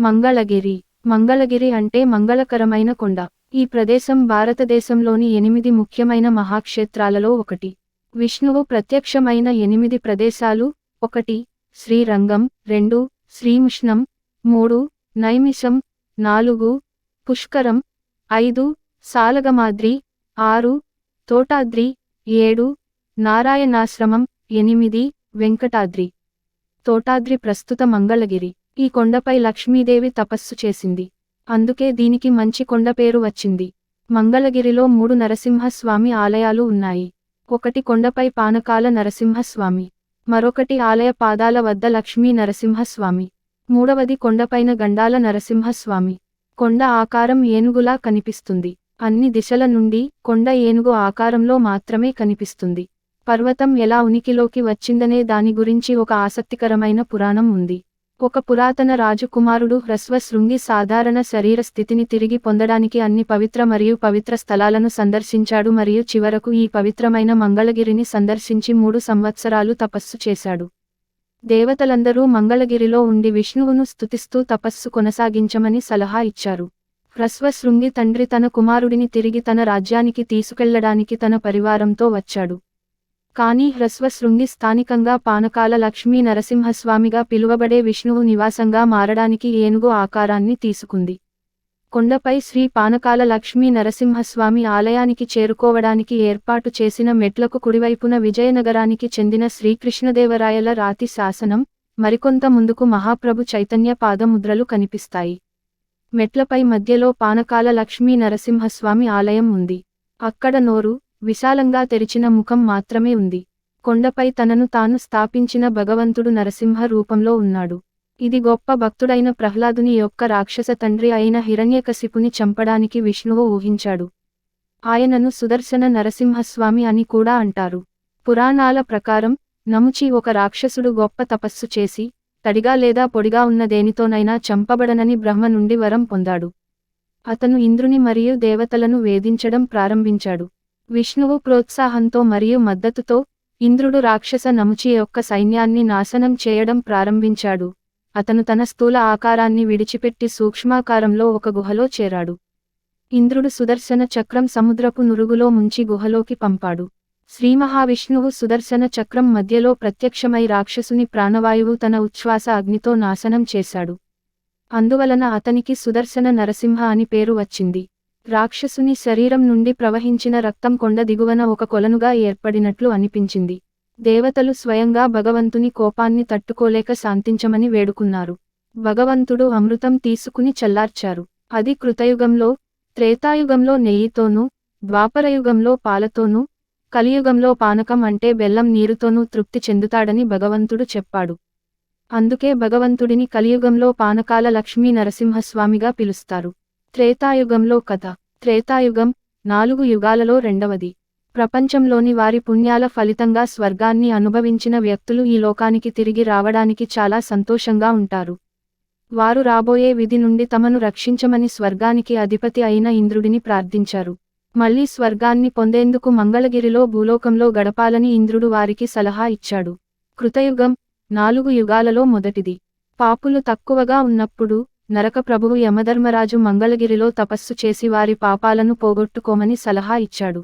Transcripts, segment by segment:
మంగళగిరి. మంగళగిరి అంటే మంగళకరమైన కొండ. ఈ ప్రదేశం భారతదేశంలోని 8 ముఖ్యమైన మహాక్షేత్రాలలో ఒకటి. విష్ణువు ప్రత్యక్షమైన 8 ప్రదేశాలు: 1 శ్రీరంగం, 2 శ్రీముష్ణం, 3 నైమిషం, 4 పుష్కరం, 5 సాలగమాద్రి, 6 తోటాద్రి, 7 నారాయణాశ్రమం, 8 వెంకటాద్రి. తోటాద్రి ప్రస్తుత మంగళగిరి. ఈ కొండపై లక్ష్మీదేవి తపస్సు చేసింది. అందుకే దీనికి మంచి కొండ పేరు వచ్చింది. మంగళగిరిలో 3 నరసింహస్వామి ఆలయాలు ఉన్నాయి. ఒకటి కొండపై పానకాల నరసింహస్వామి, మరొకటి ఆలయ పాదాల వద్ద లక్ష్మీ నరసింహస్వామి, మూడవది కొండపైన గండాల నరసింహస్వామి. కొండ ఆకారం ఏనుగులా కనిపిస్తుంది. అన్ని దిశల నుండి కొండ ఏనుగు ఆకారంలో మాత్రమే కనిపిస్తుంది. పర్వతం ఎలా ఉనికిలోకి వచ్చిందనే దాని గురించి ఒక ఆసక్తికరమైన పురాణం ఉంది. ఒక పురాతన రాజకుమారుడు హ్రస్వశృంగి సాధారణ శరీర స్థితిని తిరిగి పొందడానికి అన్ని పవిత్ర మరియు పవిత్ర స్థలాలను సందర్శించాడు మరియు చివరకు ఈ పవిత్రమైన మంగళగిరిని సందర్శించి 3 సంవత్సరాలు తపస్సు చేశాడు. దేవతలందరూ మంగళగిరిలో ఉండి విష్ణువును స్తుతిస్తూ తపస్సు కొనసాగించమని సలహా ఇచ్చారు. హ్రస్వశృంగి తండ్రి తన కుమారుడిని తిరిగి తన రాజ్యానికి తీసుకెళ్లడానికి తన పరివారంతో వచ్చాడు. కానీ హ్రస్వశృంగి స్థానికంగా పానకాల లక్ష్మీ నరసింహస్వామిగా పిలువబడే విష్ణువు నివాసంగా మారడానికి ఏనుగు ఆకారాన్ని తీసుకుంది. కొండపై శ్రీ పానకాల లక్ష్మీ నరసింహస్వామి ఆలయానికి చేరుకోవడానికి ఏర్పాటు చేసిన మెట్లకు కుడివైపున విజయనగరానికి చెందిన శ్రీకృష్ణదేవరాయల రాతి శాసనం, మరికొంత ముందుకు మహాప్రభు చైతన్య పాదముద్రలు కనిపిస్తాయి. మెట్లపై మధ్యలో పానకాల లక్ష్మీ నరసింహస్వామి ఆలయం ఉంది. అక్కడ నోరు, విశాలంగా తెరిచిన ముఖం మాత్రమే ఉంది. కొండపై తనను తాను స్థాపించిన భగవంతుడు నరసింహ రూపంలో ఉన్నాడు. ఇది గొప్ప భక్తుడైన ప్రహ్లాదుని యొక్క రాక్షస తండ్రి అయిన హిరణ్యకశిపుని చంపడానికి విష్ణువు ఊహించాడు. ఆయనను సుదర్శన నరసింహస్వామి అని కూడా అంటారు. పురాణాల ప్రకారం నముచి ఒక రాక్షసుడు గొప్ప తపస్సు చేసి తడిగా లేదా పొడిగా ఉన్న దేనితోనైనా చంపబడనని బ్రహ్మ నుండి వరం పొందాడు. అతను ఇంద్రుని మరియు దేవతలను వేధించడం ప్రారంభించాడు. విష్ణువు ప్రోత్సాహంతో మరియు మద్దతుతో ఇంద్రుడు రాక్షస నముచి యొక్క సైన్యాన్ని నాశనం చేయడం ప్రారంభించాడు. అతను తన స్థూల ఆకారాన్ని విడిచిపెట్టి సూక్ష్మాకారంలో ఒక గుహలో చేరాడు. ఇంద్రుడు సుదర్శన చక్రం సముద్రపు నురుగులో ముంచి గుహలోకి పంపాడు. శ్రీమహావిష్ణువు సుదర్శన చక్రం మధ్యలో ప్రత్యక్షమై రాక్షసుని ప్రాణవాయువు తన ఉచ్ఛ్వాస అగ్నితో నాశనం చేశాడు. అందువలన అతనికి సుదర్శన నరసింహ అని పేరు వచ్చింది. రాక్షసుని శరీరం నుండి ప్రవహించిన రక్తం కొండ దిగువన ఒక కొలనుగా ఏర్పడినట్లు అనిపించింది. దేవతలు స్వయంగా భగవంతుని కోపాన్ని తట్టుకోలేక శాంతించమని వేడుకున్నారు. భగవంతుడు అమృతం తీసుకుని చల్లార్చారు. అది కృతయుగంలో, త్రేతాయుగంలో నెయ్యితోనూ, ద్వాపరయుగంలో పాలతోనూ, కలియుగంలో పానకం అంటే బెల్లం నీరుతోనూ తృప్తి చెందుతాడని భగవంతుడు చెప్పాడు. అందుకే భగవంతుడిని కలియుగంలో పానకాల లక్ష్మీ నరసింహస్వామిగా పిలుస్తారు. త్రేతాయుగంలో కథ. త్రేతాయుగం 4 యుగాలలో రెండవది. ప్రపంచంలోని వారి పుణ్యాల ఫలితంగా స్వర్గాన్ని అనుభవించిన వ్యక్తులు ఈ లోకానికి తిరిగి రావడానికి చాలా సంతోషంగా ఉంటారు. వారు రాబోయే విధి నుండి తమను రక్షించమని స్వర్గానికి అధిపతి అయిన ఇంద్రుడిని ప్రార్థించారు. మళ్లీ స్వర్గాన్ని పొందేందుకు మంగళగిరిలో భూలోకంలో గడపాలని ఇంద్రుడు వారికి సలహా ఇచ్చాడు. కృతయుగం 4 యుగాలలో మొదటిది. పాపులు తక్కువగా ఉన్నప్పుడు నరక ప్రభువు యమధర్మరాజు మంగళగిరిలో తపస్సు చేసి వారి పాపాలను పోగొట్టుకోమని సలహా ఇచ్చాడు.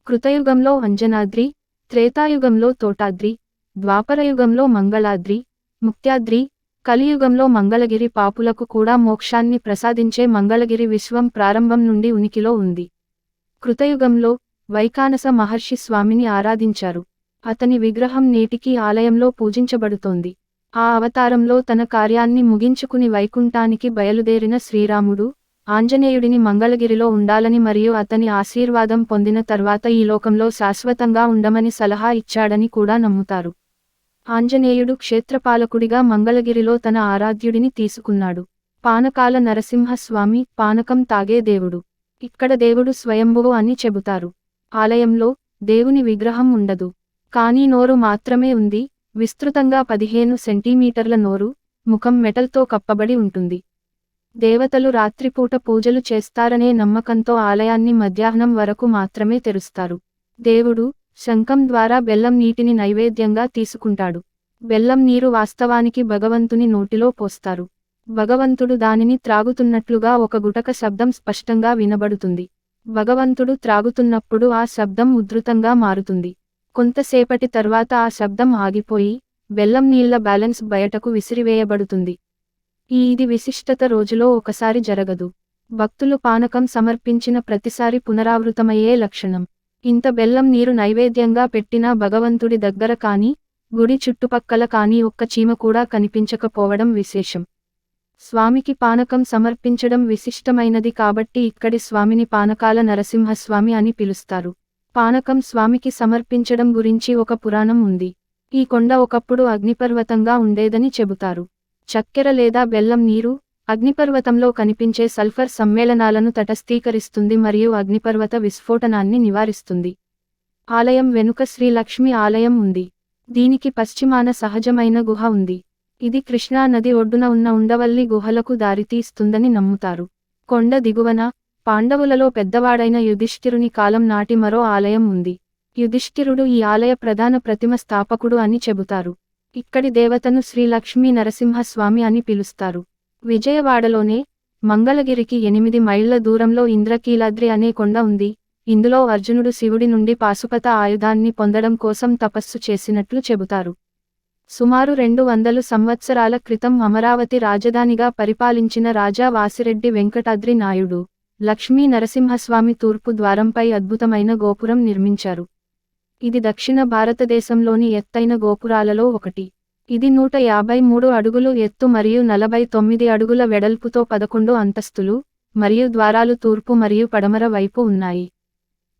కృతయుగంలో అంజనాద్రి, త్రేతాయుగంలో తోటాద్రి, ద్వాపరయుగంలో మంగళాద్రి, ముక్త్యాద్రి, కలియుగంలో మంగళగిరి పాపులకు కూడా మోక్షాన్ని ప్రసాదించే మంగళగిరి విశ్వం ప్రారంభం నుండి ఉనికిలో ఉంది. కృతయుగంలో వైకానస మహర్షి స్వామిని ఆరాధించారు. అతని విగ్రహం నేటికీ ఆలయంలో పూజించబడుతోంది. ఆ అవతారంలో తన కార్యాన్ని ముగించుకుని వైకుంఠానికి బయలుదేరిన శ్రీరాముడు, ఆంజనేయుడిని మంగళగిరిలో ఉండాలని మరియు అతని ఆశీర్వాదం పొందిన తర్వాత ఈ లోకంలో శాశ్వతంగా ఉండమని సలహా ఇచ్చాడని కూడా నమ్ముతారు. ఆంజనేయుడు క్షేత్రపాలకుడిగా మంగళగిరిలో తన ఆరాధ్యుడిని తీసుకున్నాడు. పానకాల నరసింహస్వామి పానకం తాగే దేవుడు. ఇక్కడ దేవుడు స్వయంభువు అని చెబుతారు. ఆలయంలో దేవుని విగ్రహం ఉండదు, కానీ నోరు మాత్రమే ఉంది. విస్తృతంగా 15 సెంటీమీటర్ల నోరు, ముఖం మెటల్తో కప్పబడి ఉంటుంది. దేవతలు రాత్రిపూట పూజలు చేస్తారనే నమ్మకంతో ఆలయాన్ని మధ్యాహ్నం వరకు మాత్రమే తెరుస్తారు. దేవుడు శంఖం ద్వారా బెల్లం నీటిని నైవేద్యంగా తీసుకుంటాడు. బెల్లం నీరు వాస్తవానికి భగవంతుని నోటిలో పోస్తారు. భగవంతుడు దానిని త్రాగుతున్నట్లుగా ఒక గుటక శబ్దం స్పష్టంగా వినబడుతుంది. భగవంతుడు త్రాగుతున్నప్పుడు ఆ శబ్దం ఉధృతంగా మారుతుంది. కొంతసేపటి తర్వాత ఆ శబ్దం ఆగిపోయి బెల్లం నీళ్ల బ్యాలెన్స్ బయటకు విసిరివేయబడుతుంది. ఇది విశిష్టత రోజులో ఒకసారి జరగదు. భక్తులు పానకం సమర్పించిన ప్రతిసారి పునరావృతమయ్యే లక్షణం. ఇంత బెల్లం నీరు నైవేద్యంగా పెట్టినా భగవంతుడి దగ్గర కానీ గుడి చుట్టుపక్కల కానీ ఒక్క చీమ కూడా కనిపించకపోవడం విశేషం. స్వామికి పానకం సమర్పించడం విశిష్టమైనది కాబట్టి ఇక్కడి స్వామిని పానకాల నరసింహస్వామి అని పిలుస్తారు. పానకం స్వామికి సమర్పించడం గురించి ఒక పురాణం ఉంది. ఈ కొండ ఒకప్పుడు అగ్నిపర్వతంగా ఉండేదని చెబుతారు. చక్కెర లేదా బెల్లం నీరు అగ్నిపర్వతంలో కనిపించే సల్ఫర్ సమ్మేళనాలను తటస్థీకరిస్తుంది మరియు అగ్నిపర్వత విస్ఫోటనాన్ని నివారిస్తుంది. ఆలయం వెనుక శ్రీలక్ష్మి ఆలయం ఉంది. దీనికి పశ్చిమాన సహజమైన గుహ ఉంది. ఇది కృష్ణా నది ఒడ్డున ఉన్న ఉండవల్లి గుహలకు దారితీస్తుందని నమ్ముతారు. కొండ దిగువన పాండవులలో పెద్దవాడైన యుధిష్ఠిరుని కాలం నాటి మరో ఆలయం ఉంది. యుధిష్ఠిరుడు ఈ ఆలయ ప్రధాన ప్రతిమ స్థాపకుడు అని చెబుతారు. ఇక్కడి దేవతను శ్రీలక్ష్మీ నరసింహస్వామి అని పిలుస్తారు. విజయవాడలోనే మంగళగిరికి 8 మైళ్ల దూరంలో ఇంద్రకీలాద్రి అనే కొండ ఉంది. ఇందులో అర్జునుడు శివుడి నుండి పాశుపత ఆయుధాన్ని పొందడం కోసం తపస్సు చేసినట్లు చెబుతారు. సుమారు 200 సంవత్సరాల క్రితం అమరావతి రాజధానిగా పరిపాలించిన రాజా వాసిరెడ్డి వెంకటాద్రి నాయుడు లక్ష్మీ నరసింహస్వామి తూర్పు ద్వారంపై అద్భుతమైన గోపురం నిర్మించారు. ఇది దక్షిణ భారతదేశంలోని ఎత్తైన గోపురాలలో ఒకటి. ఇది 153 అడుగులు ఎత్తు మరియు 49 అడుగుల వెడల్పుతో 11 అంతస్తులు మరియు ద్వారాలు తూర్పు మరియు పడమర వైపు ఉన్నాయి.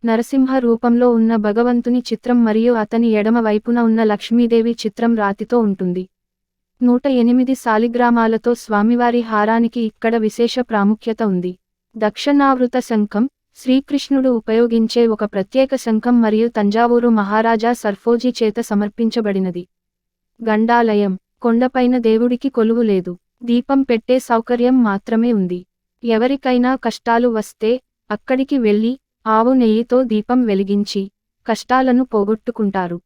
నరసింహ రూపంలో ఉన్న భగవంతుని చిత్రం మరియు అతని ఎడమ వైపున ఉన్న లక్ష్మీదేవి చిత్రం రాతితో ఉంటుంది. 108 శాలిగ్రామాలతో స్వామివారి హారానికి ఇక్కడ విశేష ప్రాముఖ్యత ఉంది. దక్షిణావృత శంఖం శ్రీకృష్ణుడు ఉపయోగించే ఒక ప్రత్యేక శంఖం మరియు తంజావూరు మహారాజా సర్ఫోజీ చేత సమర్పించబడినది. గండాలయం కొండపైన దేవుడికి కొలువు లేదు. దీపం పెట్టే సౌకర్యం మాత్రమే ఉంది. ఎవరికైనా కష్టాలు వస్తే అక్కడికి వెళ్లి ఆవు నెయ్యితో దీపం వెలిగించి కష్టాలను పోగొట్టుకుంటారు.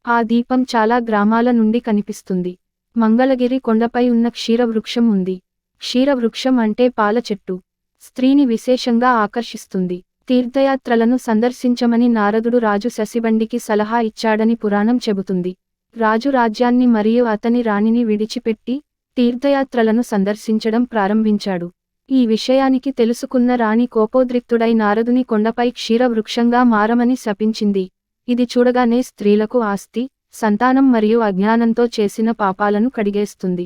ఆ దీపం చాలా గ్రామాల నుండి కనిపిస్తుంది. మంగళగిరి కొండపై ఉన్న క్షీరవృక్షం ఉంది. క్షీరవృక్షం అంటే పాల చెట్టు. స్త్రీని విశేషంగా ఆకర్షిస్తుంది. తీర్థయాత్రలను సందర్శించమని నారదుడు రాజు శశిబండికి సలహా ఇచ్చాడని పురాణం చెబుతుంది. రాజు రాజ్యాన్ని మరియు అతని రాణిని విడిచిపెట్టి తీర్థయాత్రలను సందర్శించడం ప్రారంభించాడు. ఈ విషయానికి తెలుసుకున్న రాణి కోపోద్రిక్తుడై నారదుని కొండపై క్షీరవృక్షంగా మారమని శపించింది. ఇది చూడగానే స్త్రీలకు ఆస్తి, సంతానం మరియు అజ్ఞానంతో చేసిన పాపాలను కడిగేస్తుంది.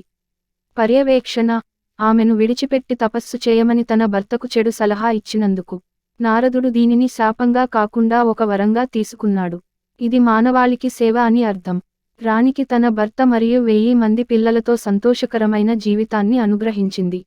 పర్యవేక్షణ ఆమెను విడిచిపెట్టి తపస్సు చేయమని తన భర్తకు చెడు సలహా ఇచ్చినందుకు నారదుడు దీనిని శాపంగా కాకుండా ఒక వరంగా తీసుకున్నాడు. ఇది మానవాళికి సేవ అని అర్థం. రాణికి తన భర్త మరియు 1000 మంది పిల్లలతో సంతోషకరమైన జీవితాన్ని అనుగ్రహించింది.